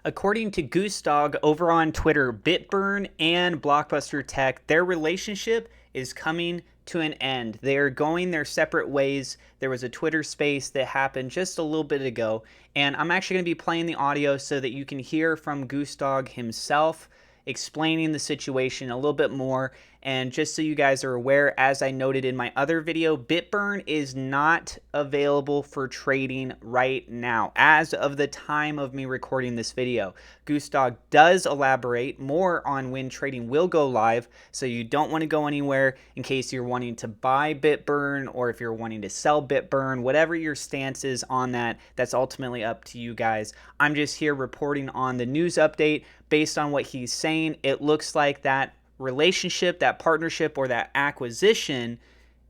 According to Goose over on Twitter, BitBurn and BlockBuster Tech, their relationship is coming to an end. They are going their separate ways. There was a Twitter space that happened just a little bit ago, and I'm actually going to be playing the audio so that you can hear from Goose himself explaining the situation a little bit more. And just so you guys are aware, as I noted in my other video, BitBurn is not available for trading right now as of the time of me recording this video. Goose does elaborate more on when trading will go live, so you don't want to go anywhere in case you're wanting to buy BitBurn or if you're wanting to sell BitBurn. Whatever your stance is on that, that's ultimately up to you guys. I'm just here reporting on the news update. Based on what he's saying, it looks like that relationship, that partnership, or that acquisition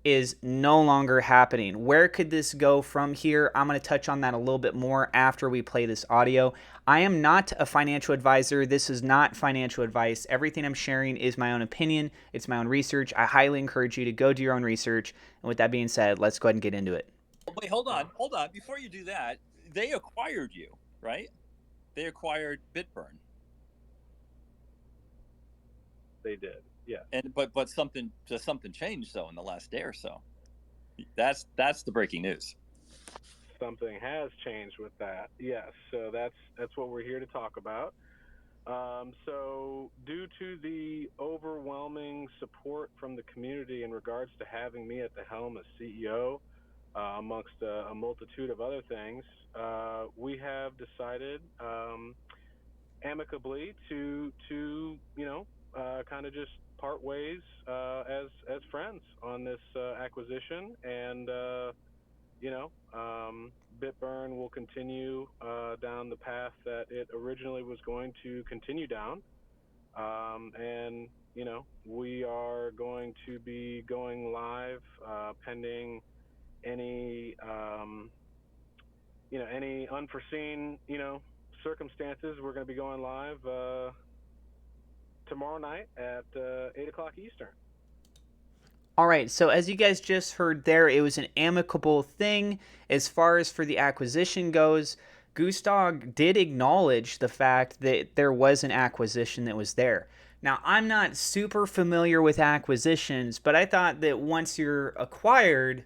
is no longer happening. Where could this go from here? I'm going to touch on that a little bit more after we play this audio. I am not a financial advisor. This is not financial advice. Everything I'm sharing is my own opinion. It's my own research. I highly encourage you to go do your own research. And with that being said, let's go ahead and get into it. Wait, hold on. Before you do that, they acquired you, right? They acquired BitBurn. They did, yeah. And but something changed though in the last day or so. That's the breaking news. Something has changed with that, yes. So that's what we're here to talk about. So due to the overwhelming support from the community in regards to having me at the helm as CEO, amongst a multitude of other things, we have decided amicably to kind of just part ways as friends on this acquisition, and BitBurn will continue down the path that it originally was going to continue down, and we are going to be going live pending any any unforeseen circumstances. We're going to be going live tomorrow night at 8 o'clock Eastern. All right, so as you guys just heard there, it was an amicable thing. As far as for the acquisition goes, Goose did acknowledge the fact that there was an acquisition that was there. Now, I'm not super familiar with acquisitions, but I thought that once you're acquired,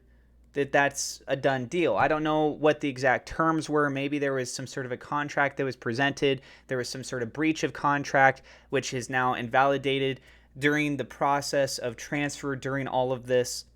that's a done deal. I don't know what the exact terms were. Maybe there was some sort of a contract that was presented. There was some sort of breach of contract, which is now invalidated during the process of transfer. During all of this,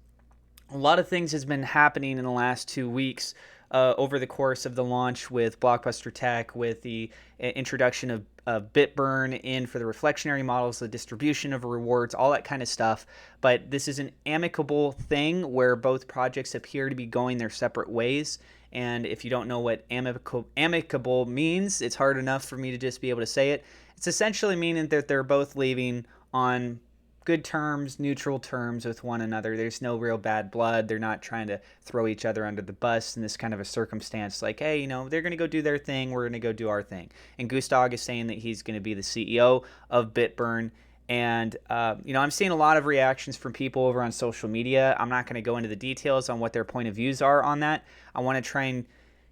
a lot of things has been happening in the last 2 weeks over the course of the launch with BlockBuster Tech, with the introduction of BitBurn in for the reflectionary models, the distribution of rewards, all that kind of stuff. But this is an amicable thing where both projects appear to be going their separate ways. And if you don't know what amicable means, it's hard enough for me to just be able to say it. It's essentially meaning that they're both leaving on good terms, neutral terms with one another. There's no real bad blood. They're not trying to throw each other under the bus in this kind of a circumstance. Like, hey, they're going to go do their thing. We're going to go do our thing. And Goose is saying that he's going to be the CEO of BitBurn. And, I'm seeing a lot of reactions from people over on social media. I'm not going to go into the details on what their point of views are on that. I want to try and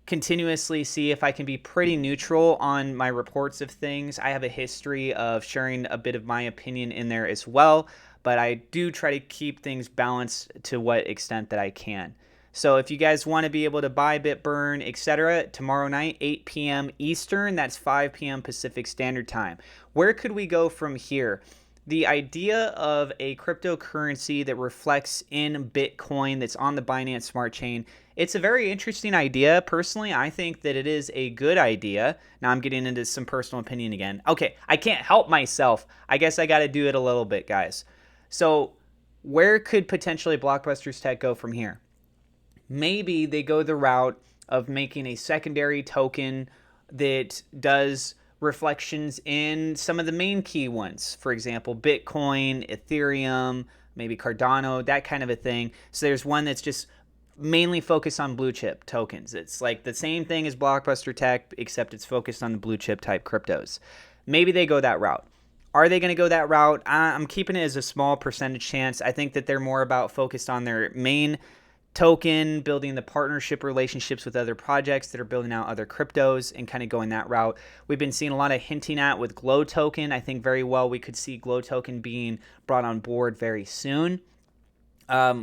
continuously see if I can be pretty neutral on my reports of things. I have a history of sharing a bit of my opinion in there as well, but I do try to keep things balanced to what extent that I can. So if you guys want to be able to buy BitBurn, etc., tomorrow night, 8 p.m. Eastern, that's 5 p.m. Pacific Standard Time. Where could we go from here? The idea of a cryptocurrency that reflects in Bitcoin that's on the Binance Smart Chain, it's a very interesting idea. Personally, I think that it is a good idea. Now I'm getting into some personal opinion again. Okay, I can't help myself. I guess I got to do it a little bit, guys. So where could potentially BlockBusters Tech go from here? Maybe they go the route of making a secondary token that does reflections in some of the main key ones. For example, Bitcoin, Ethereum, maybe Cardano, that kind of a thing. So there's one that's just mainly focused on blue chip tokens. It's like the same thing as BlockBuster Tech, except it's focused on the blue chip type cryptos. Maybe they go that route. Are they going to go that route? I'm keeping it as a small percentage chance. I think that they're more about focused on their main token, building the partnership relationships with other projects that are building out other cryptos and kind of going that route. We've been seeing a lot of hinting at with Glow token. I think very well we could see Glow token being brought on board very soon.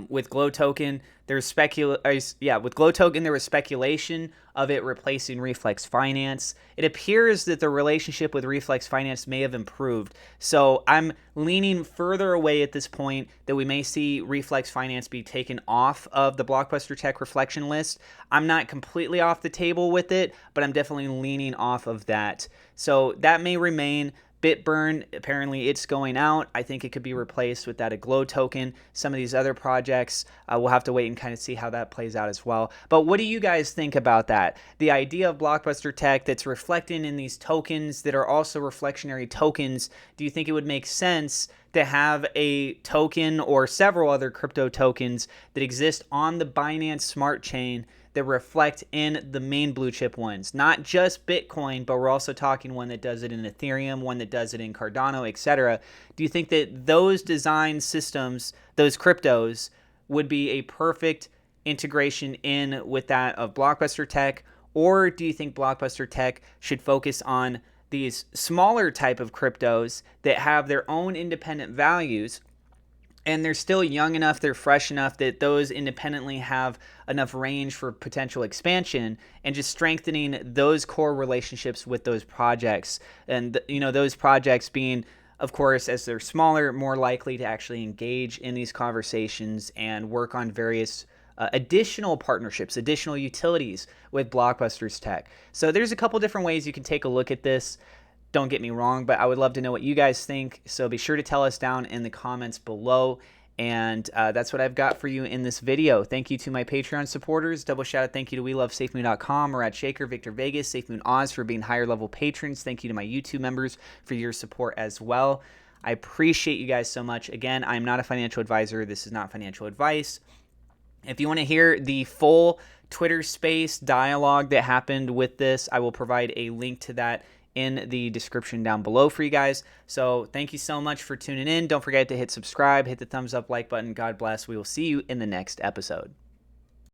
With Glow token, with Glow token, there was speculation of it replacing Reflex Finance. It appears that the relationship with Reflex Finance may have improved. So I'm leaning further away at this point that we may see Reflex Finance be taken off of the Blockbuster Tech reflection list. I'm not completely off the table with it, but I'm definitely leaning off of that. So that may remain. BitBurn, apparently it's going out. I think it could be replaced with that a Glow token. Some of these other projects, we'll have to wait and kind of see how that plays out as well. But what do you guys think about that? The idea of Blockbuster Tech that's reflecting in these tokens that are also reflectionary tokens, do you think it would make sense to have a token or several other crypto tokens that exist on the Binance Smart Chain that reflect in the main blue chip ones? Not just Bitcoin, but we're also talking one that does it in Ethereum, one that does it in Cardano, etc. Do you think that those design systems, those cryptos, would be a perfect integration in with that of Blockbuster Tech? Or do you think Blockbuster Tech should focus on these smaller type of cryptos that have their own independent values, and they're still young enough, they're fresh enough that those independently have enough range for potential expansion, and just strengthening those core relationships with those projects? And, those projects being, of course, as they're smaller, more likely to actually engage in these conversations and work on various additional partnerships, additional utilities with Blockbusters Tech. So there's a couple different ways you can take a look at this. Don't get me wrong, but I would love to know what you guys think. So be sure to tell us down in the comments below. And that's what I've got for you in this video. Thank you to my Patreon supporters. Double shout out thank you to WeLoveSafeMoon.com, Murad Shaker, Victor Vegas, SafeMoon Oz for being higher level patrons. Thank you to my YouTube members for your support as well. I appreciate you guys so much. Again, I'm not a financial advisor. This is not financial advice. If you want to hear the full Twitter space dialogue that happened with this, I will provide a link to that in the description down below for you guys. So thank you so much for tuning in. Don't forget to hit subscribe, hit the thumbs up, like button. God bless. We will see you in the next episode.